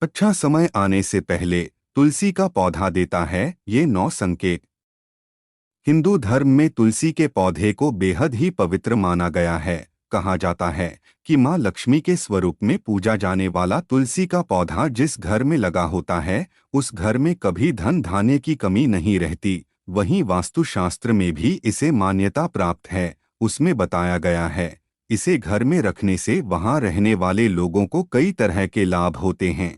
अच्छा समय आने से पहले तुलसी का पौधा देता है ये 9 संकेत। हिंदू धर्म में तुलसी के पौधे को बेहद ही पवित्र माना गया है। कहा जाता है कि माँ लक्ष्मी के स्वरूप में पूजा जाने वाला तुलसी का पौधा जिस घर में लगा होता है उस घर में कभी धन धान्य की कमी नहीं रहती। वहीं वास्तुशास्त्र में भी इसे मान्यता प्राप्त है। उसमें बताया गया है इसे घर में रखने से वहां रहने वाले लोगों को कई तरह के लाभ होते हैं।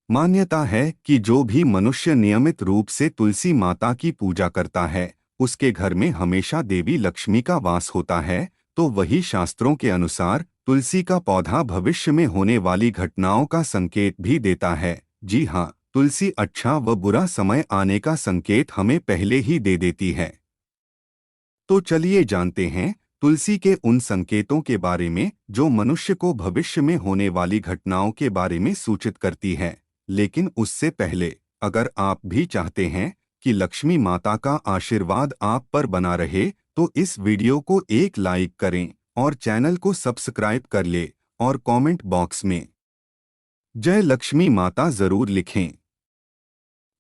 मान्यता है कि जो भी मनुष्य नियमित रूप से तुलसी माता की पूजा करता है उसके घर में हमेशा देवी लक्ष्मी का वास होता है। तो वही शास्त्रों के अनुसार तुलसी का पौधा भविष्य में होने वाली घटनाओं का संकेत भी देता है। जी हाँ, तुलसी अच्छा व बुरा समय आने का संकेत हमें पहले ही दे देती है। तो चलिए जानते हैं तुलसी के उन संकेतों के बारे में जो मनुष्य को भविष्य में होने वाली घटनाओं के बारे में सूचित करती है। लेकिन उससे पहले अगर आप भी चाहते हैं कि लक्ष्मी माता का आशीर्वाद आप पर बना रहे तो इस वीडियो को एक लाइक करें और चैनल को सब्सक्राइब कर ले और कमेंट बॉक्स में जय लक्ष्मी माता जरूर लिखें।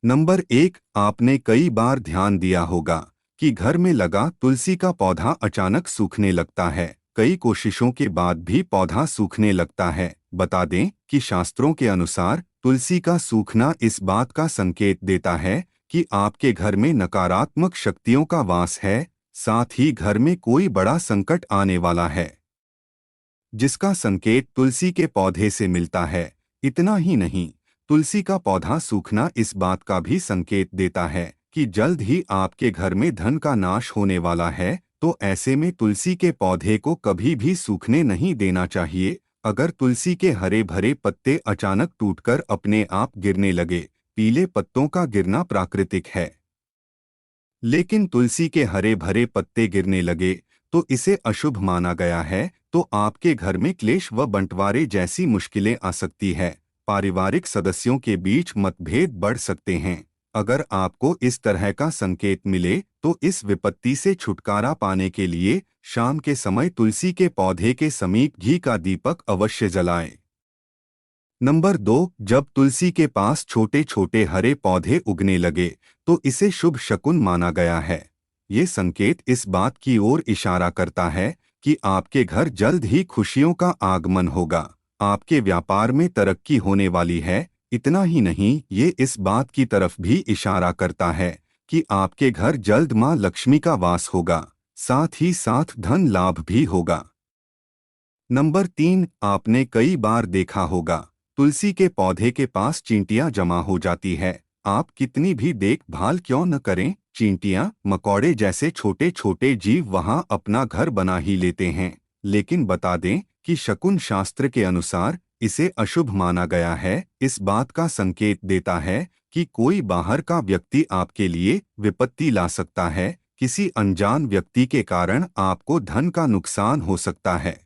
नंबर 1, आपने कई बार ध्यान दिया होगा कि घर में लगा तुलसी का पौधा अचानक सूखने लगता है। कई कोशिशों के बाद भी पौधा सूखने लगता है। बता दें कि शास्त्रों के अनुसार तुलसी का सूखना इस बात का संकेत देता है कि आपके घर में नकारात्मक शक्तियों का वास है, साथ ही घर में कोई बड़ा संकट आने वाला है, जिसका संकेत तुलसी के पौधे से मिलता है। इतना ही नहीं, तुलसी का पौधा सूखना इस बात का भी संकेत देता है कि जल्द ही आपके घर में धन का नाश होने वाला है। तो ऐसे में तुलसी के पौधे को कभी भी सूखने नहीं देना चाहिए। अगर तुलसी के हरे भरे पत्ते अचानक टूटकर अपने आप गिरने लगे, पीले पत्तों का गिरना प्राकृतिक है, लेकिन तुलसी के हरे भरे पत्ते गिरने लगे तो इसे अशुभ माना गया है। तो आपके घर में क्लेश व बंटवारे जैसी मुश्किलें आ सकती है। पारिवारिक सदस्यों के बीच मतभेद बढ़ सकते हैं। अगर आपको इस तरह का संकेत मिले तो इस विपत्ति से छुटकारा पाने के लिए शाम के समय तुलसी के पौधे के समीप घी का दीपक अवश्य जलाएं। नंबर 2, जब तुलसी के पास छोटे छोटे हरे पौधे उगने लगे तो इसे शुभ शकुन माना गया है। ये संकेत इस बात की ओर इशारा करता है कि आपके घर जल्द ही खुशियों का आगमन होगा, आपके व्यापार में तरक्की होने वाली है। इतना ही नहीं, ये इस बात की तरफ भी इशारा करता है कि आपके घर जल्द माँ लक्ष्मी का वास होगा, साथ ही साथ धन लाभ भी होगा। नंबर 3, आपने कई बार देखा होगा तुलसी के पौधे के पास चींटियां जमा हो जाती है। आप कितनी भी देखभाल क्यों न करें, चींटियां मकोड़े जैसे छोटे छोटे जीव वहां अपना घर बना ही लेते हैं। लेकिन बता दें कि शकुन शास्त्र के अनुसार इसे अशुभ माना गया है। इस बात का संकेत देता है कि कोई बाहर का व्यक्ति आपके लिए विपत्ति ला सकता है। किसी अनजान व्यक्ति के कारण आपको धन का नुकसान हो सकता है।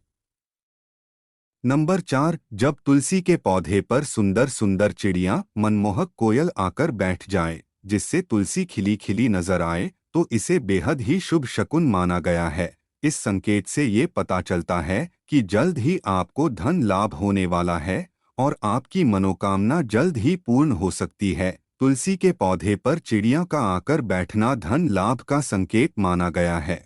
नंबर 4, जब तुलसी के पौधे पर सुंदर सुंदर चिड़ियां मनमोहक कोयल आकर बैठ जाए जिससे तुलसी खिली खिली नजर आए तो इसे बेहद ही शुभ शकुन माना गया है। इस संकेत से ये पता चलता है कि जल्द ही आपको धन लाभ होने वाला है और आपकी मनोकामना जल्द ही पूर्ण हो सकती है। तुलसी के पौधे पर चिड़िया का आकर बैठना धन लाभ का संकेत माना गया है।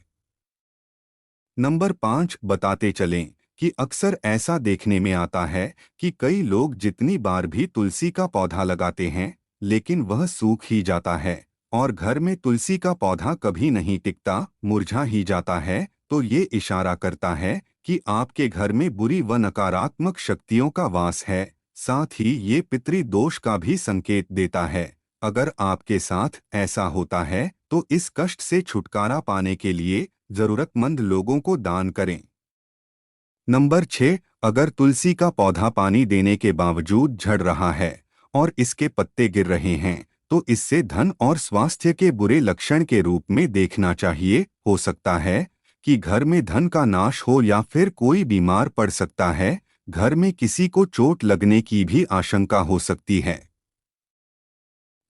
नंबर 5, बताते चलें कि अक्सर ऐसा देखने में आता है कि कई लोग जितनी बार भी तुलसी का पौधा लगाते हैं लेकिन वह सूख ही जाता है और घर में तुलसी का पौधा कभी नहीं टिकता, मुरझा ही जाता है। तो ये इशारा करता है कि आपके घर में बुरी व नकारात्मक शक्तियों का वास है। साथ ही ये पितृदोष का भी संकेत देता है। अगर आपके साथ ऐसा होता है तो इस कष्ट से छुटकारा पाने के लिए जरूरतमंद लोगों को दान करें। नंबर 6, अगर तुलसी का पौधा पानी देने के बावजूद झड़ रहा है और इसके पत्ते गिर रहे हैं तो इससे धन और स्वास्थ्य के बुरे लक्षण के रूप में देखना चाहिए। हो सकता है कि घर में धन का नाश हो या फिर कोई बीमार पड़ सकता है। घर में किसी को चोट लगने की भी आशंका हो सकती है।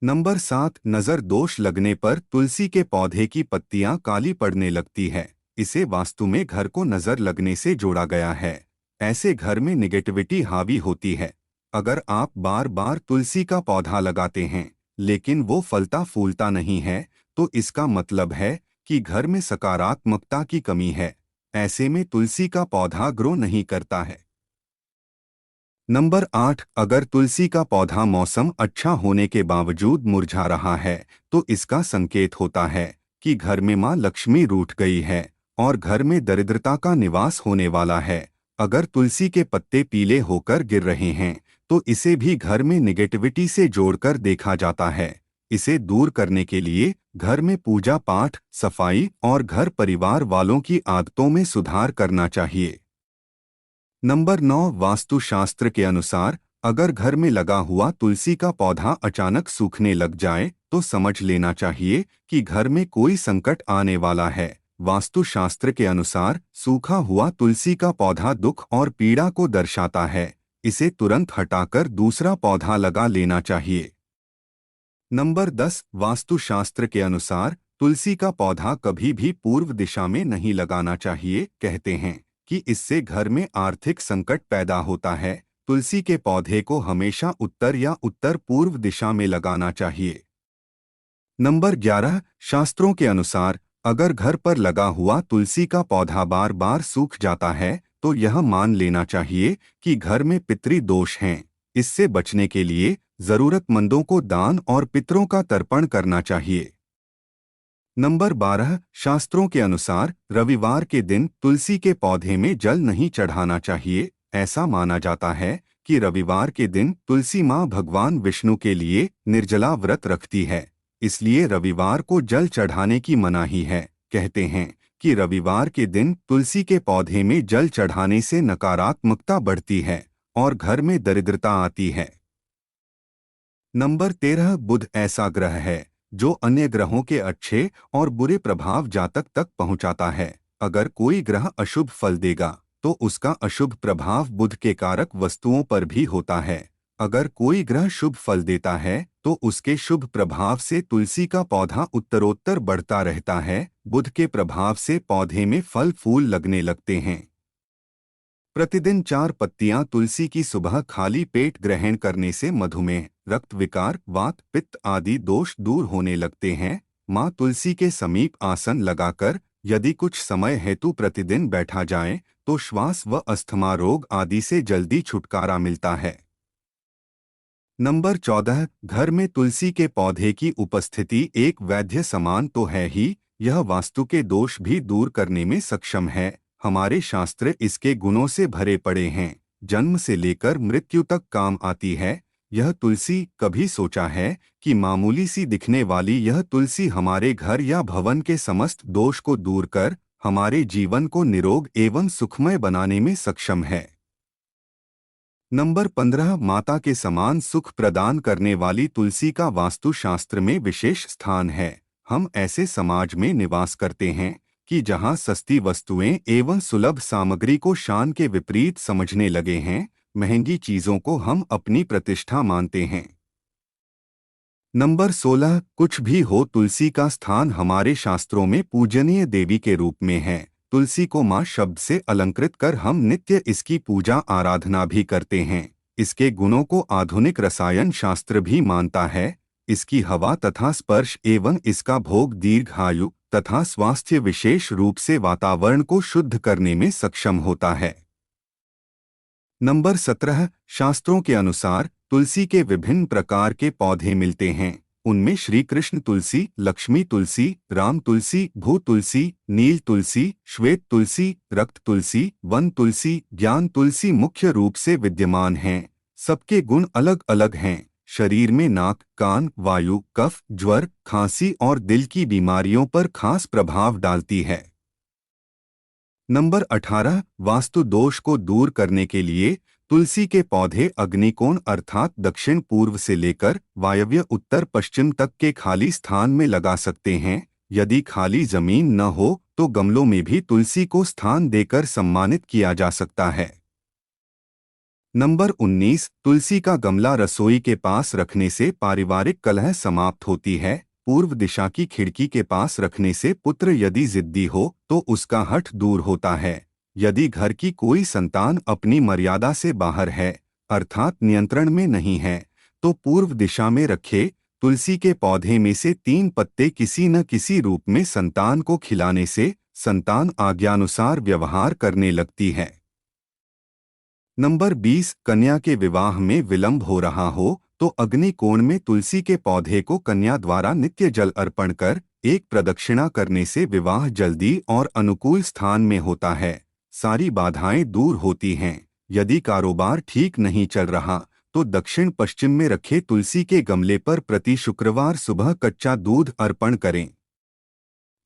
नंबर 7, नज़र दोष लगने पर तुलसी के पौधे की पत्तियां काली पड़ने लगती है। इसे वास्तु में घर को नज़र लगने से जोड़ा गया है। ऐसे घर में निगेटिविटी हावी होती है। अगर आप बार बार तुलसी का पौधा लगाते हैं लेकिन वो फलता फूलता नहीं है, तो इसका मतलब है कि घर में सकारात्मकता की कमी है। ऐसे में तुलसी का पौधा ग्रो नहीं करता है। नंबर 8, अगर तुलसी का पौधा मौसम अच्छा होने के बावजूद मुरझा रहा है, तो इसका संकेत होता है कि घर में मां लक्ष्मी रूठ गई है और घर में दरिद्रता का निवास होने वाला है। अगर तुलसी के पत्ते पीले होकर गिर रहे हैं, तो इसे भी घर में निगेटिविटी से जोड़कर देखा जाता है। इसे दूर करने के लिए घर में पूजा पाठ, सफाई और घर परिवार वालों की आदतों में सुधार करना चाहिए। नंबर 9, वास्तुशास्त्र के अनुसार अगर घर में लगा हुआ तुलसी का पौधा अचानक सूखने लग जाए, तो समझ लेना चाहिए कि घर में कोई संकट आने वाला है। वास्तुशास्त्र के अनुसार सूखा हुआ तुलसी का पौधा दुख और पीड़ा को दर्शाता है। इसे तुरंत हटाकर दूसरा पौधा लगा लेना चाहिए। नंबर 10, वास्तुशास्त्र के अनुसार तुलसी का पौधा कभी भी पूर्व दिशा में नहीं लगाना चाहिए। कहते हैं कि इससे घर में आर्थिक संकट पैदा होता है। तुलसी के पौधे को हमेशा उत्तर या उत्तर पूर्व दिशा में लगाना चाहिए। नंबर 11, शास्त्रों के अनुसार अगर घर पर लगा हुआ तुलसी का पौधा बार बार सूख जाता है, तो यह मान लेना चाहिए कि घर में पितृ दोष हैं। इससे बचने के लिए जरूरतमंदों को दान और पितरों का तर्पण करना चाहिए। नंबर 12, शास्त्रों के अनुसार रविवार के दिन तुलसी के पौधे में जल नहीं चढ़ाना चाहिए। ऐसा माना जाता है कि रविवार के दिन तुलसी मां भगवान विष्णु के लिए निर्जला व्रत रखती है, इसलिए रविवार को जल चढ़ाने की मनाही है। कहते हैं कि रविवार के दिन तुलसी के पौधे में जल चढ़ाने से नकारात्मकता बढ़ती है और घर में दरिद्रता आती है। नंबर 13, बुध ऐसा ग्रह है जो अन्य ग्रहों के अच्छे और बुरे प्रभाव जातक तक पहुंचाता है। अगर कोई ग्रह अशुभ फल देगा, तो उसका अशुभ प्रभाव बुध के कारक वस्तुओं पर भी होता है। अगर कोई ग्रह शुभ फल देता है, तो उसके शुभ प्रभाव से तुलसी का पौधा उत्तरोत्तर बढ़ता रहता है। बुध के प्रभाव से पौधे में फल फूल लगने लगते हैं। प्रतिदिन 4 पत्तियां तुलसी की सुबह खाली पेट ग्रहण करने से मधुमेह, रक्त विकार, वात पित्त आदि दोष दूर होने लगते हैं। मां तुलसी के समीप आसन लगाकर यदि कुछ समय हेतु प्रतिदिन बैठा जाए, तो श्वास व अस्थमा रोग आदि से जल्दी छुटकारा मिलता है। नंबर 14, घर में तुलसी के पौधे की उपस्थिति एक वैद्य समान तो है ही, यह वास्तु के दोष भी दूर करने में सक्षम है। हमारे शास्त्र इसके गुणों से भरे पड़े हैं। जन्म से लेकर मृत्यु तक काम आती है। यह तुलसी, कभी सोचा है कि मामूली सी दिखने वाली यह तुलसी हमारे घर या भवन के समस्त दोष को दूर कर हमारे जीवन को निरोग एवं सुखमय बनाने में सक्षम है। नंबर 15, माता के समान सुख प्रदान करने वाली तुलसी का वास्तुशास्त्र में विशेष स्थान है। हम ऐसे समाज में निवास करते हैं कि जहां सस्ती वस्तुएं एवं सुलभ सामग्री को शान के विपरीत समझने लगे हैं। महंगी चीजों को हम अपनी प्रतिष्ठा मानते हैं। नंबर 16, कुछ भी हो तुलसी का स्थान हमारे शास्त्रों में पूजनीय देवी के रूप में है। तुलसी को मां शब्द से अलंकृत कर हम नित्य इसकी पूजा आराधना भी करते हैं। इसके गुणों को आधुनिक रसायन शास्त्र भी मानता है। इसकी हवा तथा स्पर्श एवं इसका भोग दीर्घायु तथा स्वास्थ्य विशेष रूप से वातावरण को शुद्ध करने में सक्षम होता है। नंबर 17, शास्त्रों के अनुसार तुलसी के विभिन्न प्रकार के पौधे मिलते हैं। उनमें श्री कृष्ण तुलसी, लक्ष्मी तुलसी, राम तुलसी, भू तुलसी, नील तुलसी, श्वेत तुलसी, रक्त तुलसी, वन तुलसी, ज्ञान तुलसी मुख्य रूप से विद्यमान हैं। सबके गुण अलग अलग हैं। शरीर में नाक, कान, वायु, कफ, ज्वर, खांसी और दिल की बीमारियों पर खास प्रभाव डालती है। नंबर 18, वास्तु दोष को दूर करने के लिए तुलसी के पौधे अग्निकोण अर्थात दक्षिण पूर्व से लेकर वायव्य उत्तर पश्चिम तक के खाली स्थान में लगा सकते हैं। यदि खाली जमीन न हो तो गमलों में भी तुलसी को स्थान देकर सम्मानित किया जा सकता है। नंबर 19, तुलसी का गमला रसोई के पास रखने से पारिवारिक कलह समाप्त होती है। पूर्व दिशा की खिड़की के पास रखने से पुत्र यदि जिद्दी हो तो उसका हठ दूर होता है। यदि घर की कोई संतान अपनी मर्यादा से बाहर है अर्थात नियंत्रण में नहीं है, तो पूर्व दिशा में रखे तुलसी के पौधे में से 3 पत्ते किसी न किसी रूप में संतान को खिलाने से संतान आज्ञानुसार व्यवहार करने लगती है। नंबर 20, कन्या के विवाह में विलंब हो रहा हो तो अग्नि कोण में तुलसी के पौधे को कन्या द्वारा नित्य जल अर्पण कर एक प्रदक्षिणा करने से विवाह जल्दी और अनुकूल स्थान में होता है, सारी बाधाएं दूर होती हैं। यदि कारोबार ठीक नहीं चल रहा तो दक्षिण पश्चिम में रखे तुलसी के गमले पर प्रति शुक्रवार सुबह कच्चा दूध अर्पण करें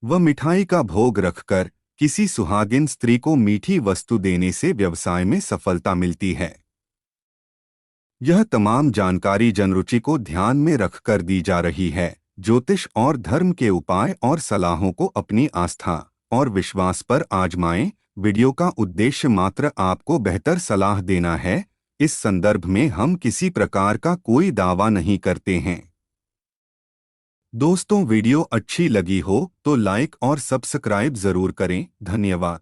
व मिठाई का भोग रखकर किसी सुहागिन स्त्री को मीठी वस्तु देने से व्यवसाय में सफलता मिलती है। यह तमाम जानकारी जनरुचि को ध्यान में रखकर दी जा रही है। ज्योतिष और धर्म के उपाय और सलाहों को अपनी आस्था और विश्वास पर आजमाएं। वीडियो का उद्देश्य मात्र आपको बेहतर सलाह देना है। इस संदर्भ में हम किसी प्रकार का कोई दावा नहीं करते हैं। दोस्तों, वीडियो अच्छी लगी हो तो लाइक और सब्सक्राइब जरूर करें। धन्यवाद।